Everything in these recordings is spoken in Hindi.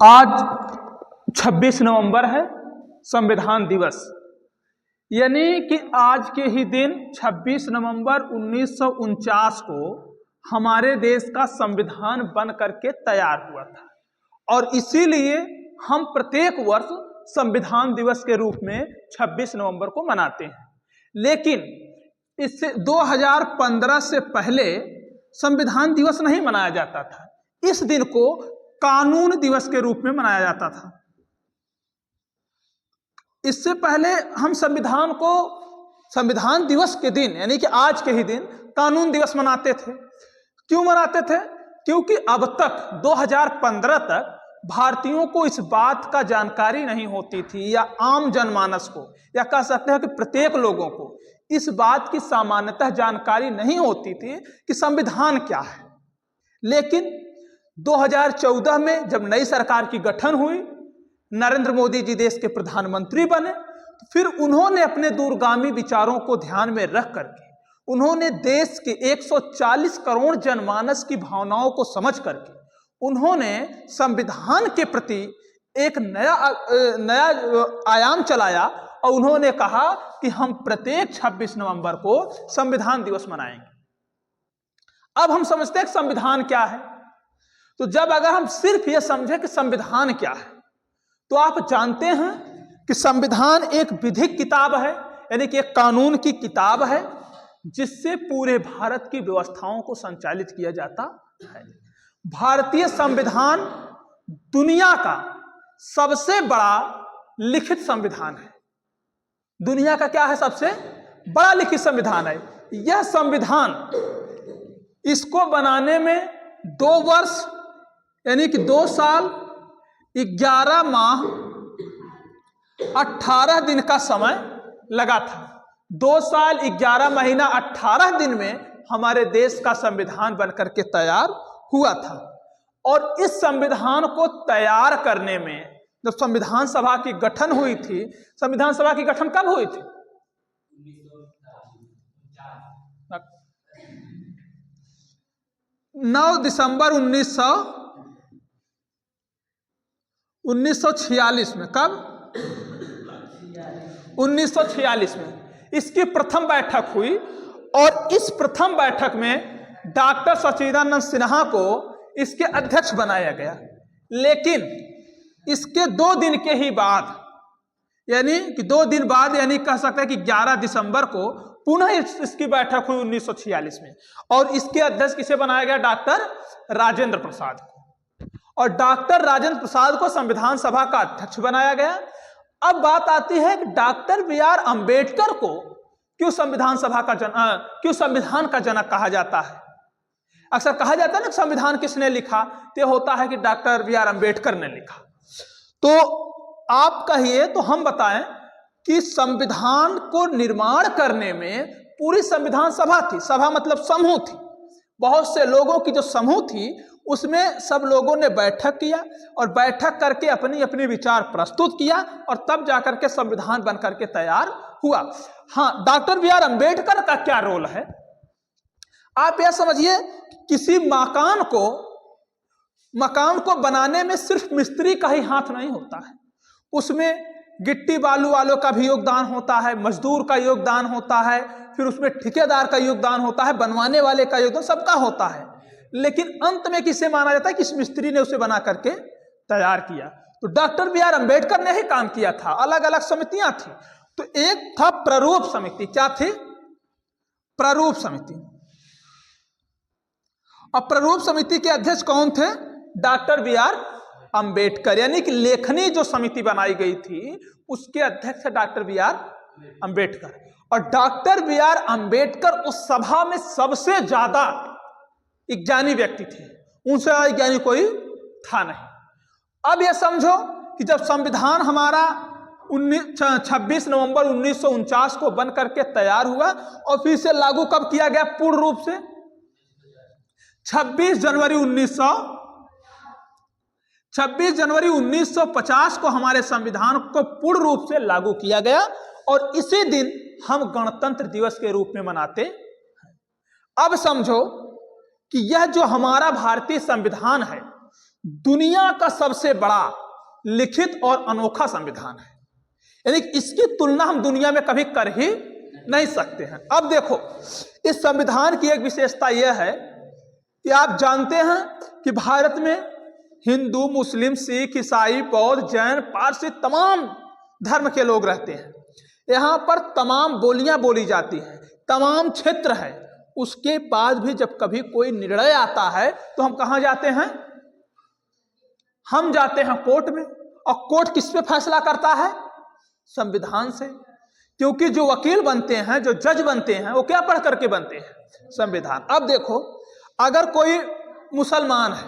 आज 26 नवंबर है, संविधान दिवस। यानी कि आज के ही दिन 26 नवंबर 1949 को हमारे देश का संविधान बन करके तैयार हुआ था और इसीलिए हम प्रत्येक वर्ष संविधान दिवस के रूप में 26 नवंबर को मनाते हैं। लेकिन इससे 2015 से पहले संविधान दिवस नहीं मनाया जाता था। इस दिन को कानून दिवस के रूप में मनाया जाता था। इससे पहले हम संविधान दिवस के दिन यानी कि आज के ही दिन कानून दिवस मनाते थे। क्यों मनाते थे? क्योंकि अब तक 2015 तक भारतीयों को इस बात का जानकारी नहीं होती थी, या आम जनमानस को, या कह सकते हैं कि प्रत्येक लोगों को इस बात की सामान्यतः जानकारी नहीं होती थी कि संविधान क्या है। लेकिन 2014 में जब नई सरकार की गठन हुई, नरेंद्र मोदी जी देश के प्रधानमंत्री बने, तो फिर उन्होंने अपने दूरगामी विचारों को ध्यान में रख करके उन्होंने देश के 140 करोड़ जनमानस की भावनाओं को समझ करके उन्होंने संविधान के प्रति एक नया आयाम चलाया और उन्होंने कहा कि हम प्रत्येक 26 नवंबर को संविधान दिवस मनाएंगे। अब हम समझते हैं कि संविधान क्या है। तो जब अगर हम सिर्फ यह समझें कि संविधान क्या है, तो आप जानते हैं कि संविधान एक विधिक किताब है, यानी कि एक कानून की किताब है जिससे पूरे भारत की व्यवस्थाओं को संचालित किया जाता है। भारतीय संविधान दुनिया का सबसे बड़ा लिखित संविधान है। दुनिया का क्या है? सबसे बड़ा लिखित संविधान है। यह संविधान, इसको बनाने में 2 वर्ष यानी कि 2 साल 11 माह 18 दिन का समय लगा था। 2 साल 11 महीना 18 दिन में हमारे देश का संविधान बनकर के तैयार हुआ था। और इस संविधान को तैयार करने में जब संविधान सभा की गठन हुई थी, संविधान सभा की गठन कब हुई थी? 9 दिसंबर 1946 में। कब? 1946 में इसकी प्रथम बैठक हुई और इस प्रथम बैठक में डॉक्टर सच्चिदानंद सिन्हा को इसके अध्यक्ष बनाया गया। लेकिन इसके 2 दिन के ही बाद, यानी कि 2 दिन बाद, यानी कह सकते हैं कि 11 दिसंबर को पुनः इसकी बैठक हुई 1946 में, और इसके अध्यक्ष किसे बनाया गया? डॉक्टर राजेंद्र प्रसाद को। और डॉक्टर राजेंद्र प्रसाद को संविधान सभा का अध्यक्ष बनाया गया। अब बात आती है कि डॉक्टर B.R. अम्बेडकर को क्यों संविधान का जनक कहा जाता है? अक्सर कहा जाता है ना, संविधान किसने लिखा? तो होता है कि डॉक्टर B.R. अम्बेडकर ने लिखा। तो आप कहिए तो हम बताएं कि संविधान को निर्माण करने में पूरी संविधान सभा थी। सभा मतलब समूह थी। बहुत से लोगों की जो समूह थी उसमें सब लोगों ने बैठक किया और बैठक करके अपनी अपनी विचार प्रस्तुत किया और तब जाकर के संविधान बनकर के तैयार हुआ। हाँ, डॉक्टर B.R. अम्बेडकर का क्या रोल है? आप यह समझिए, किसी मकान को बनाने में सिर्फ मिस्त्री का ही हाथ नहीं होता है। उसमें गिट्टी बालू वालों का भी योगदान होता है, मजदूर का योगदान होता है, फिर उसमें ठेकेदार का योगदान होता है, बनवाने वाले का योगदान, सबका होता है। लेकिन अंत में किसे माना जाता है? कि इस मिस्त्री ने उसे बना करके तैयार किया। तो डॉक्टर B.R. अम्बेडकर ने ही काम किया था। अलग अलग समितियां थी। तो एक था प्रारूप समिति। क्या थी? प्रारूप समिति। और प्रारूप समिति के अध्यक्ष कौन थे? Doctor B.R. अम्बेडकर। यानी कि लेखनी जो समिति बनाई गई थी उसके अध्यक्ष डॉक्टर B.R. अम्बेडकर। और डॉक्टर B.R. अम्बेडकर उस सभा में सबसे ज्यादा ज्ञानी व्यक्ति थे। उनसे ज्ञानी कोई था नहीं। अब यह समझो कि जब संविधान हमारा 26 नवंबर 1949 को बन करके तैयार हुआ और फिर से लागू कब किया गया पूर्ण रूप से? 26 जनवरी 1950 को हमारे संविधान को पूर्ण रूप से लागू किया गया और इसी दिन हम गणतंत्र दिवस के रूप में मनाते हैं। अब समझो कि यह जो हमारा भारतीय संविधान है दुनिया का सबसे बड़ा लिखित और अनोखा संविधान है, यानी इसकी तुलना हम दुनिया में कभी कर ही नहीं सकते हैं। अब देखो, इस संविधान की एक विशेषता यह है कि आप जानते हैं कि भारत में हिंदू, मुस्लिम, सिख, ईसाई, बौद्ध, जैन, पारसी तमाम धर्म के लोग रहते हैं। यहाँ पर तमाम बोलियां बोली जाती हैं, तमाम क्षेत्र है। उसके बाद भी जब कभी कोई निर्णय आता है तो हम कहाँ जाते हैं? हम जाते हैं कोर्ट में। और कोर्ट किस पे फैसला करता है? संविधान से। क्योंकि जो वकील बनते हैं, जो जज बनते हैं, वो क्या पढ़ करके बनते हैं? संविधान। अब देखो, अगर कोई मुसलमान है,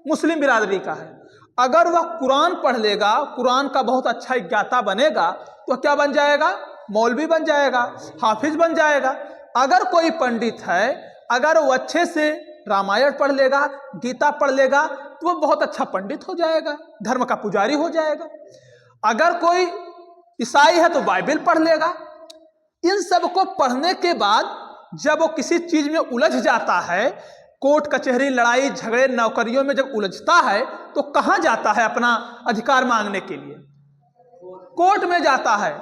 मुस्लिम बिरादरी का है, अगर वह कुरान पढ़ लेगा, कुरान का बहुत अच्छा ज्ञाता बनेगा, तो क्या बन जाएगा? मौलवी बन जाएगा, हाफिज बन जाएगा। अगर कोई पंडित है, अगर वो अच्छे से रामायण पढ़ लेगा, गीता पढ़ लेगा, तो वो बहुत अच्छा पंडित हो जाएगा, धर्म का पुजारी हो जाएगा। अगर कोई ईसाई है तो बाइबल पढ़ लेगा। इन सब को पढ़ने के बाद जब वो किसी चीज में उलझ जाता है, कोर्ट कचहरी, लड़ाई झगड़े, नौकरियों में जब उलझता है, तो कहाँ जाता है अपना अधिकार मांगने के लिए? कोर्ट में जाता है।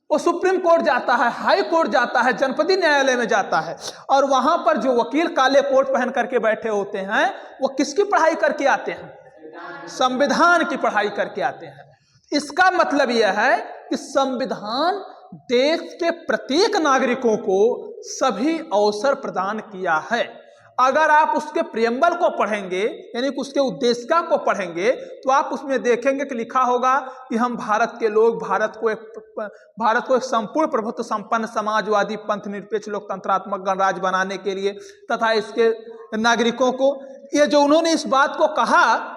वो सुप्रीम कोर्ट जाता है, हाई कोर्ट जाता है, जनपदी न्यायालय में जाता है। और वहां पर जो वकील काले कोट पहन करके बैठे होते हैं, वो किसकी पढ़ाई करके आते हैं? संविधान की पढ़ाई करके आते हैं। इसका मतलब यह है कि संविधान देश के प्रत्येक नागरिकों को सभी अवसर प्रदान किया है। अगर आप उसके प्रियम्बल को पढ़ेंगे, यानी कि उसके उद्देशिका को पढ़ेंगे, तो आप उसमें देखेंगे कि लिखा होगा कि हम भारत के लोग भारत को एक संपूर्ण प्रभुत्व संपन्न समाजवादी पंथ निरपेक्ष लोकतंत्रात्मक गणराज्य बनाने के लिए तथा इसके नागरिकों को, ये जो उन्होंने इस बात को कहा,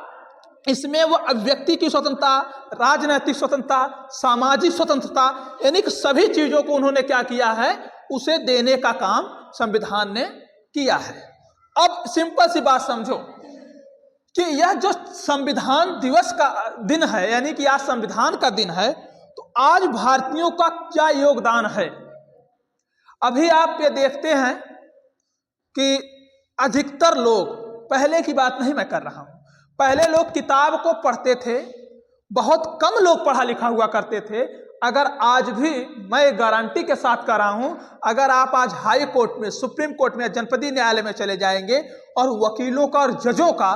इसमें वो अभिव्यक्ति की स्वतंत्रता, राजनैतिक स्वतंत्रता, सामाजिक स्वतंत्रता, यानी कि सभी चीजों को उन्होंने क्या किया है? उसे देने का काम संविधान ने किया है। अब सिंपल सी बात समझो कि यह जो संविधान दिवस का दिन है, यानी कि आज संविधान का दिन है, तो आज भारतीयों का क्या योगदान है? अभी आप ये देखते हैं कि अधिकतर लोग, पहले की बात नहीं मैं कर रहा हूं, पहले लोग किताब को पढ़ते थे, बहुत कम लोग पढ़ा लिखा हुआ करते थे। अगर आज भी, मैं गारंटी के साथ कर रहा हूं, अगर आप आज हाई कोर्ट में, सुप्रीम कोर्ट में, जनपदी न्यायालय में चले जाएंगे और वकीलों का और जजों का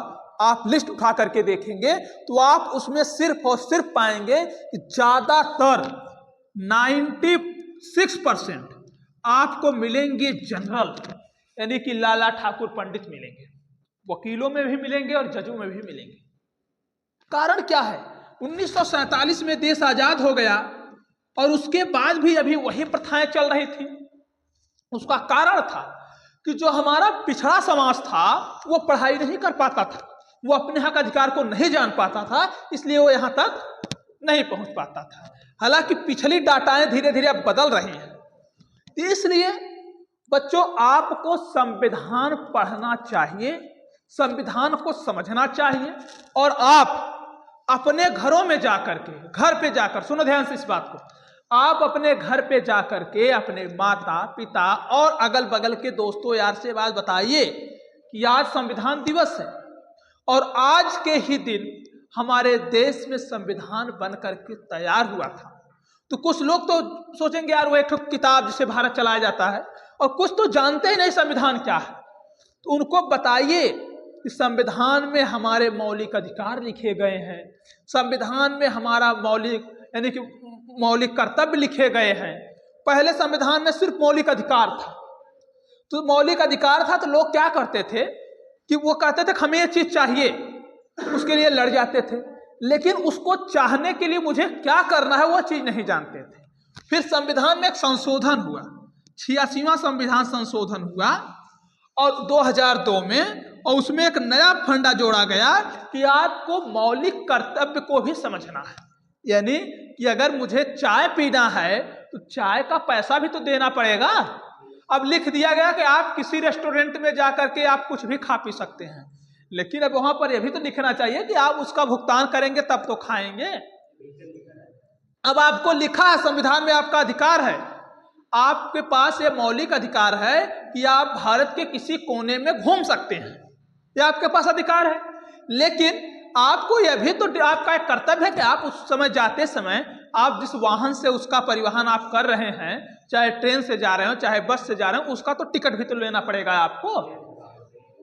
आप लिस्ट उठा करके देखेंगे, तो आप उसमें सिर्फ और सिर्फ पाएंगे कि ज्यादातर 96% आपको मिलेंगे जनरल, यानी कि लाला ठाकुर पंडित मिलेंगे। वकीलों में भी मिलेंगे और जजों में भी मिलेंगे। कारण क्या है? 1947 में देश आजाद हो गया और उसके बाद भी अभी वही प्रथाएं चल रही थी। उसका कारण था कि जो हमारा पिछड़ा समाज था, वो पढ़ाई नहीं कर पाता था, वो अपने हक अधिकार को नहीं जान पाता था, इसलिए वो यहां तक नहीं पहुंच पाता था। हालांकि पिछली डाटाएं धीरे धीरे अब बदल रही हैं। इसलिए बच्चों, आपको संविधान पढ़ना चाहिए, संविधान को समझना चाहिए, और आप अपने घरों में जाकर के, घर पे जाकर, सुनो ध्यान से इस बात को, आप अपने घर पे जाकर के अपने माता पिता और अगल बगल के दोस्तों यार से बात बताइए कि आज संविधान दिवस है और आज के ही दिन हमारे देश में संविधान बन करके तैयार हुआ था। तो कुछ लोग तो सोचेंगे यार वो एक किताब जिसे भारत चलाया जाता है, और कुछ तो जानते ही नहीं संविधान क्या है। तो उनको बताइए कि संविधान में हमारे मौलिक अधिकार लिखे गए हैं, संविधान में हमारा मौलिक यानी कि मौलिक कर्तव्य लिखे गए हैं। पहले संविधान में सिर्फ मौलिक अधिकार था, तो मौलिक अधिकार था तो लोग क्या करते थे कि वो कहते थे हमें ये चीज चाहिए, उसके लिए लड़ जाते थे, लेकिन उसको चाहने के लिए मुझे क्या करना है वो चीज नहीं जानते थे। फिर संविधान में एक संशोधन हुआ, 86वां संविधान संशोधन हुआ और 2002 में, और उसमें एक नया फंडा जोड़ा गया कि आपको मौलिक कर्तव्य को भी समझना है। यानी कि अगर मुझे चाय पीना है तो चाय का पैसा भी तो देना पड़ेगा। अब लिख दिया गया कि आप किसी रेस्टोरेंट में जाकर के आप कुछ भी खा पी सकते हैं, लेकिन अब वहां पर यह भी तो लिखना चाहिए कि आप उसका भुगतान करेंगे तब तो खाएंगे। अब आपको लिखा है संविधान में, आपका अधिकार है, आपके पास ये मौलिक अधिकार है कि आप भारत के किसी कोने में घूम सकते हैं, ये आपके पास अधिकार है। लेकिन आपको यह भी तो आपका एक कर्तव्य है कि आप उस समय जाते समय आप जिस वाहन से उसका परिवहन आप कर रहे हैं, चाहे ट्रेन से जा रहे हो चाहे बस से जा रहे हो, उसका तो टिकट भी तो लेना पड़ेगा आपको।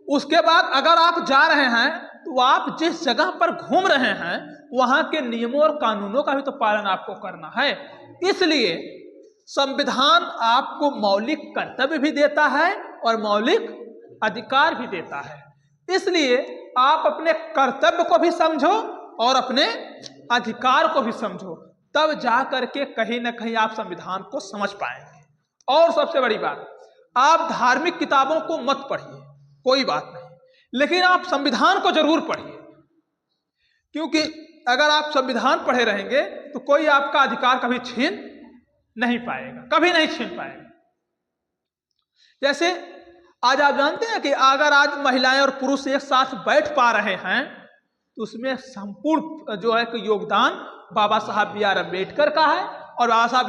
उसके बाद अगर आप जा रहे हैं तो आप जिस जगह पर घूम रहे हैं वहां के नियमों और कानूनों का भी तो पालन आपको करना है। इसलिए संविधान आपको मौलिक कर्तव्य भी देता है और मौलिक अधिकार भी देता है। इसलिए आप अपने कर्तव्य को भी समझो और अपने अधिकार को भी समझो, तब जा करके कहीं ना कहीं आप संविधान को समझ पाएंगे। और सबसे बड़ी बात, आप धार्मिक किताबों को मत पढ़िए, कोई बात नहीं, लेकिन आप संविधान को जरूर पढ़िए, क्योंकि अगर आप संविधान पढ़े रहेंगे तो कोई आपका अधिकार कभी छीन नहीं पाएगा, कभी नहीं छीन पाएगा। जैसे आज आप जानते हैं कि अगर आज महिलाएं और पुरुष एक साथ बैठ पा रहे हैं तो उसमें संपूर्ण जो है कि योगदान बाबा साहब बी आर अम्बेडकर का है। और बाबा साहब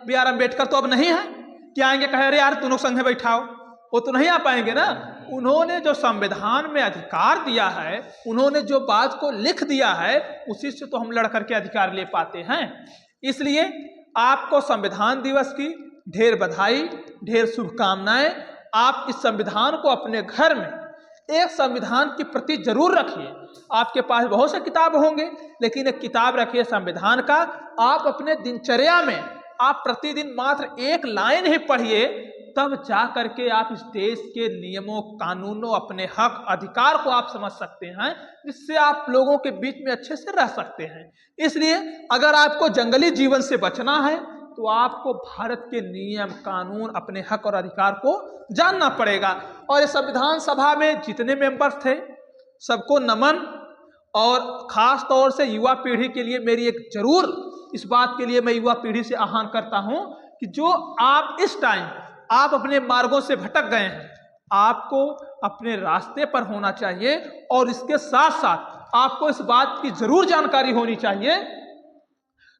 बी आर अम्बेडकर तो अब नहीं है कि आएंगे कहे अरे यार तुम लोग संघे बैठाओ, वो तो नहीं आ पाएंगे ना। उन्होंने जो संविधान में अधिकार दिया है, उन्होंने जो बात को लिख दिया है, उसी से तो हम लड़ करके अधिकार ले पाते हैं। इसलिए आपको संविधान दिवस की ढेर बधाई, ढेर शुभकामनाएं। आप इस संविधान को अपने घर में एक संविधान की प्रति जरूर रखिए। आपके पास बहुत से किताब होंगे, लेकिन एक किताब रखिए संविधान का। आप अपने दिनचर्या में आप प्रतिदिन मात्र एक लाइन ही पढ़िए, तब जा करके आप इस देश के नियमों, कानूनों, अपने हक अधिकार को आप समझ सकते हैं, जिससे आप लोगों के बीच में अच्छे से रह सकते हैं। इसलिए अगर आपको जंगली जीवन से बचना है तो आपको भारत के नियम, कानून, अपने हक और अधिकार को जानना पड़ेगा। और इस संविधान सभा में जितने मेंबर्स थे सबको नमन, और खास तौर से युवा पीढ़ी के लिए मेरी एक जरूर इस बात के लिए मैं युवा पीढ़ी से आह्वान करता हूं कि जो आप इस टाइम आप अपने मार्गों से भटक गए हैं, आपको अपने रास्ते पर होना चाहिए। और इसके साथ साथ आपको इस बात की जरूर जानकारी होनी चाहिए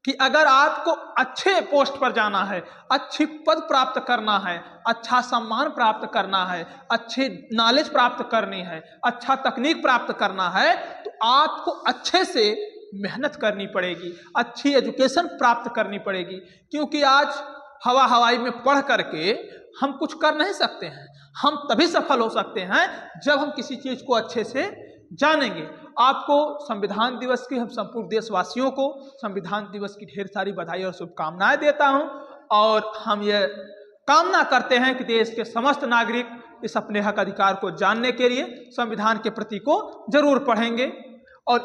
कि अगर आपको अच्छे पोस्ट पर जाना है, अच्छी पद प्राप्त करना है, अच्छा सम्मान प्राप्त करना है, अच्छी नॉलेज प्राप्त करनी है, अच्छा तकनीक प्राप्त करना है, तो आपको अच्छे से मेहनत करनी पड़ेगी, अच्छी एजुकेशन प्राप्त करनी पड़ेगी। क्योंकि आज हवाई में पढ़ करके हम कुछ कर नहीं सकते हैं। हम तभी सफल हो सकते हैं जब हम किसी चीज को अच्छे से जानेंगे। आपको संविधान दिवस की, हम संपूर्ण देशवासियों को संविधान दिवस की ढेर सारी बधाई और शुभकामनाएं देता हूं। और हम ये कामना करते हैं कि देश के समस्त नागरिक इस अपने हक अधिकार को जानने के लिए संविधान के प्रति को जरूर पढ़ेंगे। और